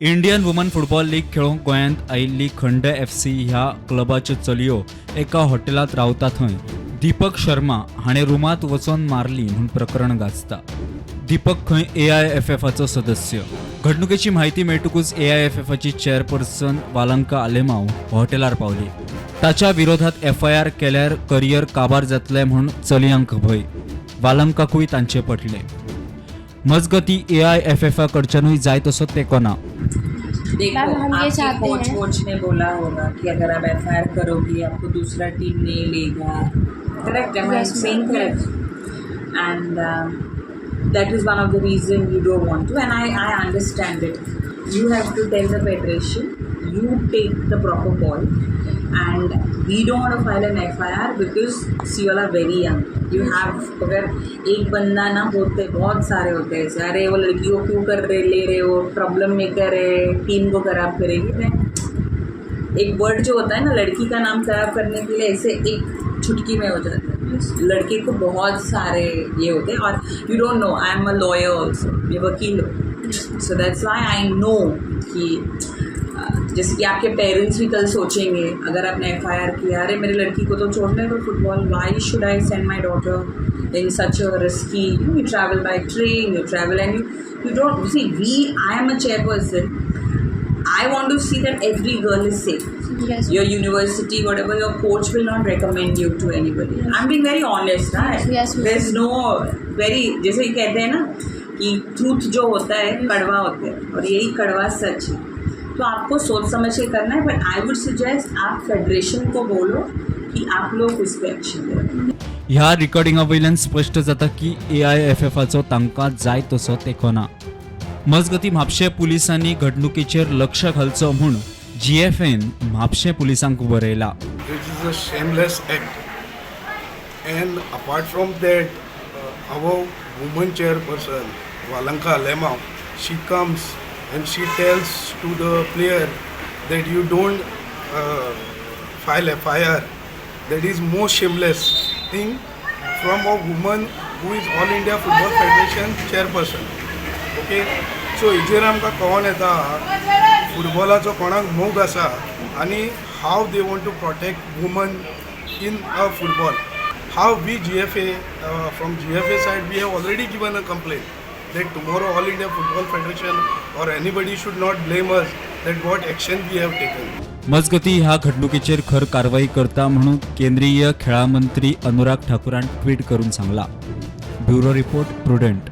Indian woman football league खेळूंक गोंयांत आयिल्ली खंडे FC ह्या क्लबाच्यो चलयो एका हॉटेलात रावता थंय दीपक शर्मा हाणें रुमांत वचोन मारली म्हूण प्रकरण गाजता. दीपक खंय AIFFचो सदस्य. घडणुकेची म्हायती मेळटकूच AIFFची चेअरपर्सन वालंका आलेमाव हॉटेलार पावली. ताच्या विरोधात FIR केल्यार करियर काबार जातलें म्हूण चलयांक भंय. वालंकाकूय तांचे पटले. मजगती AIFF कडच्यानूय जाय तसो तेंको ना. देखो मैम, हम ये आपके चाहते कोच हैं। कोच ने बोला होगा कि अगर आप FIR करोगी आपको दूसरा टीम नहीं लेगा. Correct? Am I Yes, ma'am. saying correct? And that is one of the reason you don't want to. And I understand it. You have to tell the federation you take the proper call. And we don't want to file an FIR because you all are very young. You have अगर एक बंदा ना होते बहुत सारे होते हैं ऐसे, अरे वो लड़की को क्यों कर रहे ले रहे हो, प्रॉब्लम मेकर है, टीम को खराब करेगी. मैं एक वर्ड जो होता है ना लड़की का नाम खराब करने के लिए ऐसे एक चुटकी में हो जाता है. लड़के को बहुत सारे ये होते हैं और you don't know. I am a lawyer also, ये वकील हो. So that's why I know कि जैसे कि आपके पेरेंट्स भी कल सोचेंगे अगर आपने FIR किया, अरे मेरी लड़की को तो छोड़ने दो फुटबॉल, व्हाई should I send my daughter in such a risky. You travel by train, you travel end you don't see. I am a chairperson. I want to see that every girl is safe. Yes. Your university, whatever, your coach will not recommend you to anybody. I'm being very honest, right? Yes, ma'am. There's no very, जैसे कहते हैं ना कि truth जो होता है कड़वा होता है और यही कड़वा सच है. तो आपको सोच समझ के करना है. बट आई वुड सजेस्ट आप फेडरेशन को बोलो कि आप लोग उस पर एक्शन लें. ह्या रिकॉर्डिंगा वयल्यान स्पष्ट जाता की AIFFचो तांकां जाय तसो तेंको ना. मजगती म्हापशें पुलिसांनी घडणुकेचेर लक्ष घालचो म्हूण GFAन म्हापशें पुलिसांक बरयला. It is a shameless act. And apart from that, our woman chairperson, Valanka Alemao, she comes and she tells to the player that you don't file FIR. That is most shameless thing from a woman who is All India Football Federation chairperson. Okay? So हेजेर आमकां कळोन येता फुटबॉलाचो कोणाक मोग आसा आनी हाव they want to protect woman in football. How we GFA, from GFA side, we have already given a complaint that tomorrow All India Football Federation or anybody should not blame us that what action we have taken. मजगती ह्या घडणुकेचेर खर कारवाई करता म्हणून केंद्रीय खेळा मंत्री Anurag Thakuran tweet करून सांगला. Bureau report prudent.